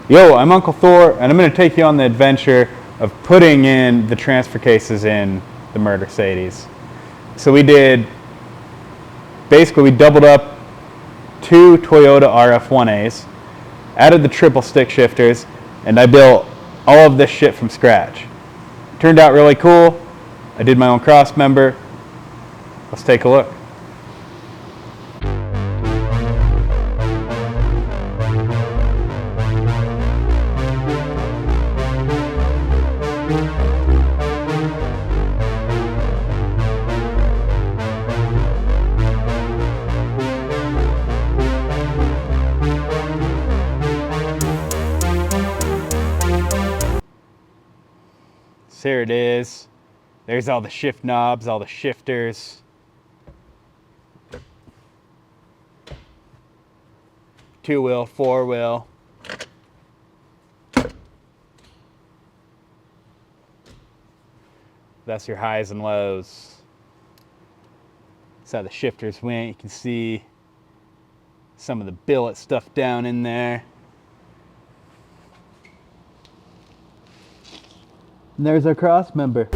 Yo, I'm Uncle Thor, and I'm going to take you on the adventure of putting in the transfer cases in the Murdercedes. So we doubled up 2 Toyota RF1As, added the triple stick shifters, and I built all of this shit from scratch. Turned out really cool. I did my own cross member. Let's take a look. So here it is. There's all the shift knobs, all the shifters. Two-wheel, four-wheel. That's your highs and lows. That's how the shifters went. You can see some of the billet stuff down in there. And there's our cross member.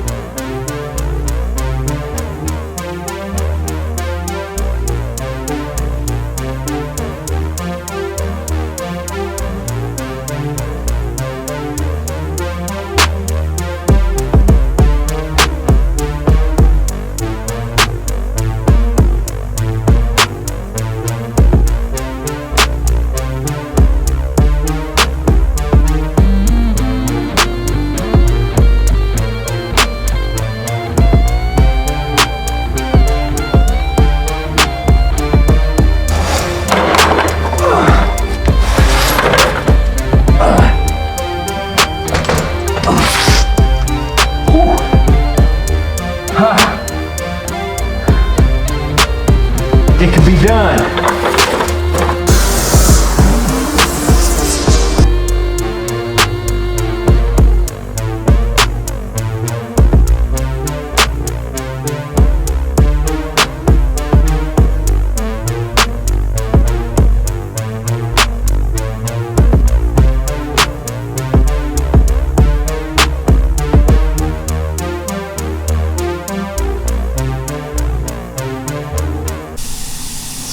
It can be done.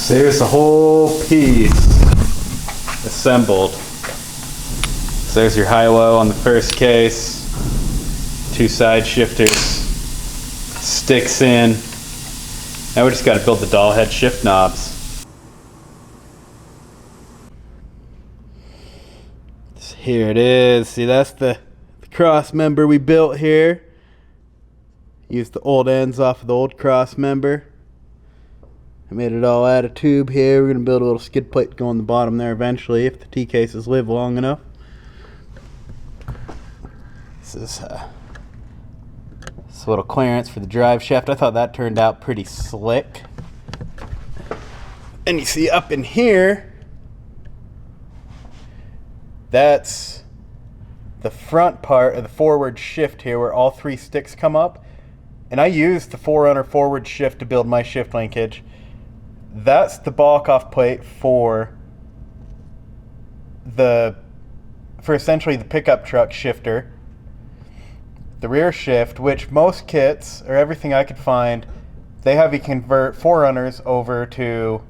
There's the whole piece assembled. So there's your high-low on the first case, 2 side shifters, sticks in. Now we just got to build the doll head shift knobs. So here it is. See, that's the cross member we built here. Used the old ends off of the old cross member. I made it all out of tube here. We're going to build a little skid plate to go on the bottom there eventually if the T-cases live long enough. This is a little clearance for the drive shaft. I thought that turned out pretty slick. And you see up in here, that's the front part of the forward shift here where all 3 sticks come up. And I used the 4runner forward shift to build my shift linkage. That's the balk-off plate for essentially the pickup truck shifter. The rear shift, which most kits, or everything I could find, they have you convert 4runners over to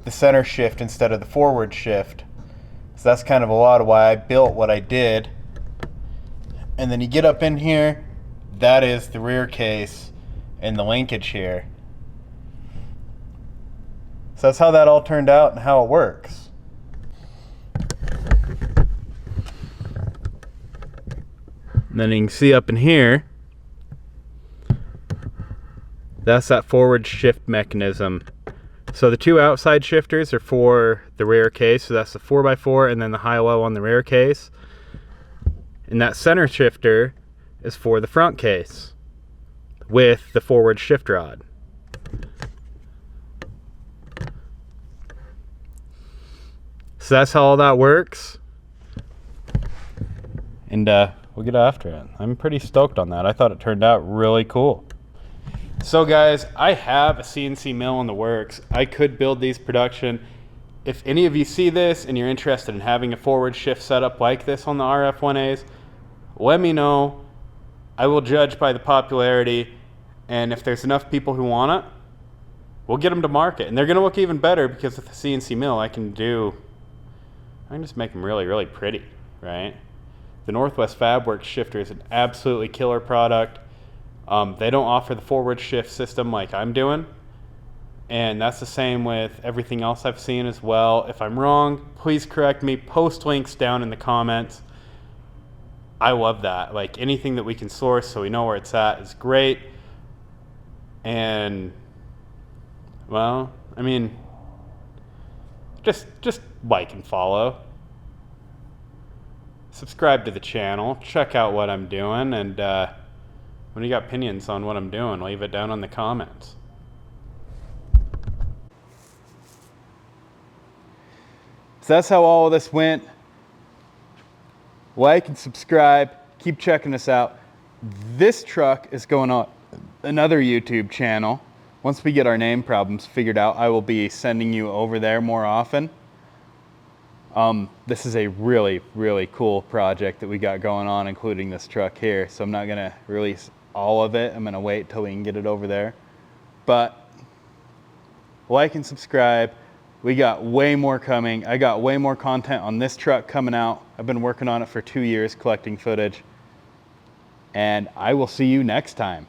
the center shift instead of the forward shift. So that's kind of a lot of why I built what I did. And then you get up in here, that is the rear case and the linkage here. So that's how that all turned out and how it works. And then you can see up in here, that's that forward shift mechanism. So the 2 outside shifters are for the rear case, so that's the 4x4 and then the high-low on the rear case. And that center shifter is for the front case with the forward shift rod. So that's how all that works. And we'll get after it. I'm pretty stoked on that. I thought it turned out really cool. So guys, I have a CNC mill in the works. I could build these production. if any of you see this and you're interested in having a forward shift setup like this on the RF1As, let me know. I will judge by the popularity, and if there's enough people who want it, we'll get them to market. And they're going to look even better because with the CNC mill, I can just make them really, really pretty, right? The Northwest FabWorks shifter is an absolutely killer product. They don't offer the forward shift system like I'm doing. And that's the same with everything else I've seen as well. If I'm wrong, please correct me. Post links down in the comments. I love that. Like, anything that we can source so we know where it's at is great. And, well, I mean, just like and follow. Subscribe to the channel. Check out what I'm doing. And when you got opinions on what I'm doing, leave it down in the comments. So that's how all of this went. Like and subscribe. Keep checking us out. This truck is going on another YouTube channel. Once we get our name problems figured out, I will be sending you over there more often. This is a really, really cool project that we got going on, including this truck here. So I'm not going to release all of it. I'm going to wait till we can get it over there. But like and subscribe. We got way more coming. I got way more content on this truck coming out. I've been working on it for 2 years, collecting footage. And I will see you next time.